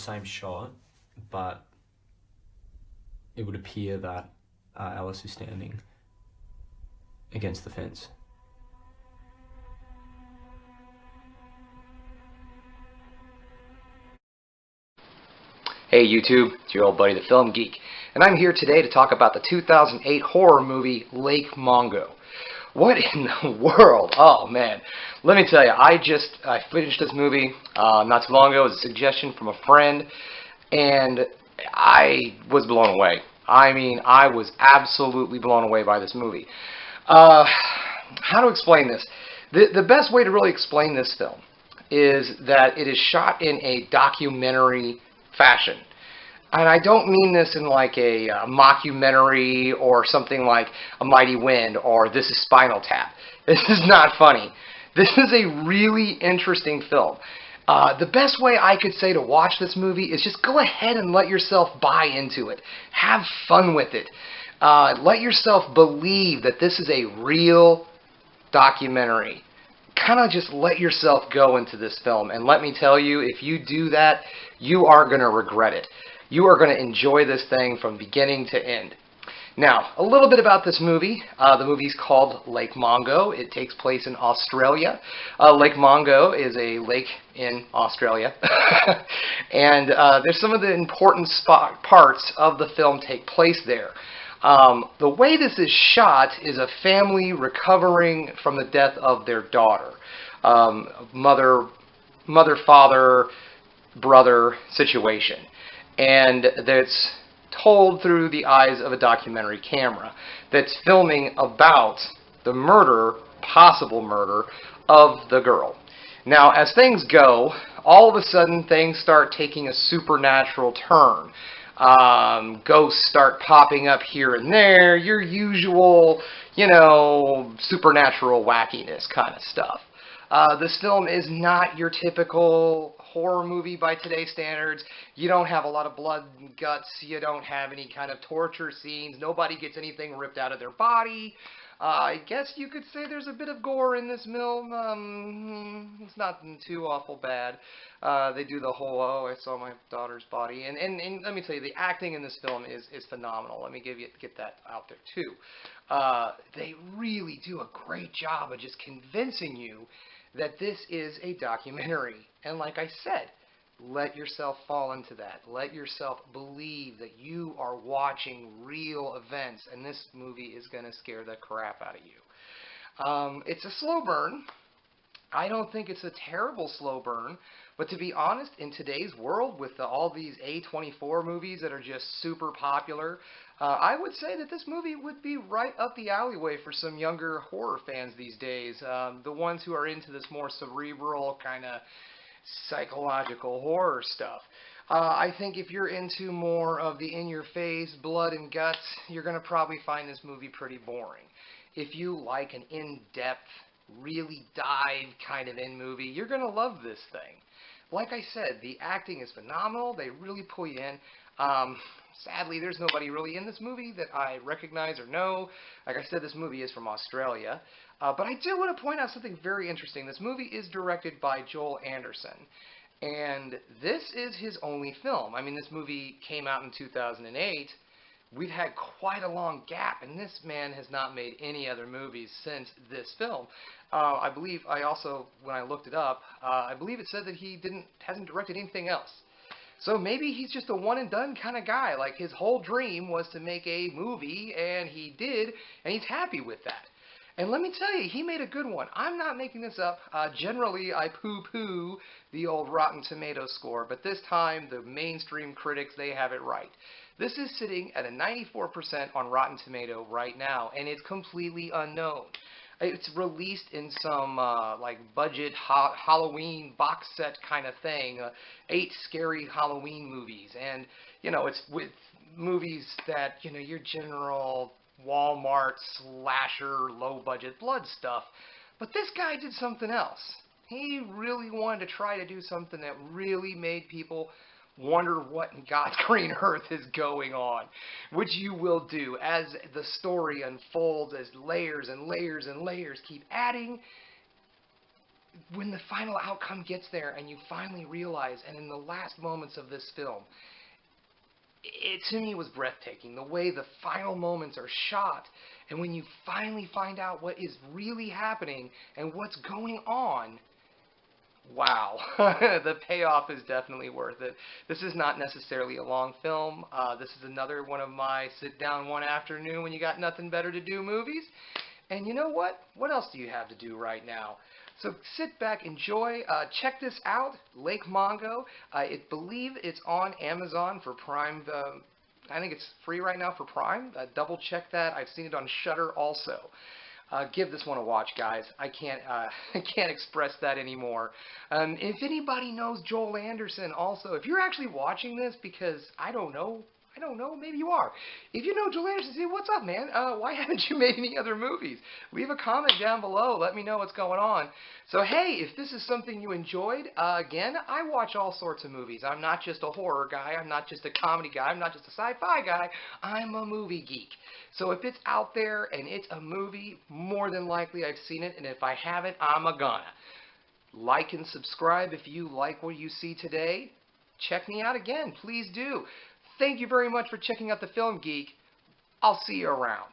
same shot, but it would appear that Alice is standing against the fence. Hey YouTube, it's your old buddy the Film Geek, and I'm here today to talk about the 2008 horror movie Lake Mungo. What in the world? Oh man, let me tell you, I finished this movie not too long ago. It was a suggestion from a friend, and I was blown away. I mean, I was absolutely blown away by this movie. How to explain this? The best way to really explain this film is that it is shot in a documentary fashion. And I don't mean this in like a mockumentary or something like A Mighty Wind or This is Spinal Tap. This is not funny. This is a really interesting film. The best way I could say to watch this movie is just go ahead and let yourself buy into it. Have fun with it. Let yourself believe that this is a real documentary. Kind of just let yourself go into this film. And let me tell you, if you do that, you are going to regret it. You are going to enjoy this thing from beginning to end. Now, a little bit about this movie. The movie's called Lake Mungo. It takes place in Australia. Lake Mungo is a lake in Australia. And there's some of the important parts of the film take place there. The way this is shot is a family recovering from the death of their daughter. Mother, father, brother situation. And that's told through the eyes of a documentary camera that's filming about the murder, possible murder, of the girl. Now, as things go, all of a sudden things start taking a supernatural turn. Ghosts start popping up here and there, your usual, supernatural wackiness kind of stuff. This film is not your typical horror movie by today's standards. You don't have a lot of blood and guts. You don't have any kind of torture scenes. Nobody gets anything ripped out of their body. I guess you could say there's a bit of gore in this film. It's not too awful bad. They do the whole, oh, I saw my daughter's body. And let me tell you, the acting in this film is phenomenal. Let me get that out there, too. They really do a great job of just convincing you that this is a documentary. And like I said, let yourself fall into that. Let yourself believe that you are watching real events, and this movie is going to scare the crap out of you. It's a slow burn. I don't think it's a terrible slow burn, but to be honest, in today's world with all these A24 movies that are just super popular, I would say that this movie would be right up the alleyway for some younger horror fans these days. The ones who are into this more cerebral kind of psychological horror stuff. I think if you're into more of the in-your-face, blood and guts, you're going to probably find this movie pretty boring. If you like an in-depth, really dive kind of in movie, you're going to love this thing. Like I said, the acting is phenomenal. They really pull you in. Sadly, there's nobody really in this movie that I recognize or know. Like I said, this movie is from Australia. But I do want to point out something very interesting. This movie is directed by Joel Anderson. And this is his only film. I mean, this movie came out in 2008. We've had quite a long gap, and this man has not made any other movies since this film. I believe when I looked it up, I believe it said that he hasn't directed anything else. So maybe he's just a one-and-done kind of guy. Like, his whole dream was to make a movie, and he did, and he's happy with that. And let me tell you, he made a good one. I'm not making this up. Generally, I poo-poo the old Rotten Tomatoes score, but this time, the mainstream critics, they have it right. This is sitting at a 94% on Rotten Tomato right now, and it's completely unknown. It's released in some like budget Halloween box set kind of thing, 8 scary Halloween movies, and it's with movies that your general Walmart slasher low budget blood stuff. But this guy did something else. He really wanted to try to do something that really made people wonder what in God's green earth is going on, which you will do as the story unfolds, as layers and layers and layers keep adding. when the final outcome gets there and you finally realize, and in the last moments of this film, it to me was breathtaking. The way the final moments are shot, and when you finally find out what is really happening and what's going on, wow, the payoff is definitely worth it. This is not necessarily a long film. This is another one of my sit down one afternoon when you got nothing better to do movies. And you know what? What else do you have to do right now? So sit back, enjoy. Check this out, Lake Mungo. I believe it's on Amazon for Prime. I think it's free right now for Prime. Double check that. I've seen it on Shudder also. Give this one a watch, guys. I can't I can't express that anymore. If anybody knows Joel Anderson, also, if you're actually watching this, because I don't know, maybe you are. If you know Joel Anderson, say, what's up, man? Why haven't you made any other movies? Leave a comment down below. Let me know what's going on. So, hey, if this is something you enjoyed, again, I watch all sorts of movies. I'm not just a horror guy. I'm not just a comedy guy. I'm not just a sci-fi guy. I'm a movie geek. So if it's out there and it's a movie, more than likely I've seen it. And if I haven't, I'm a gonna. Like and subscribe if you like what you see today. Check me out again. Please do. Thank you very much for checking out The Film Geek. I'll see you around.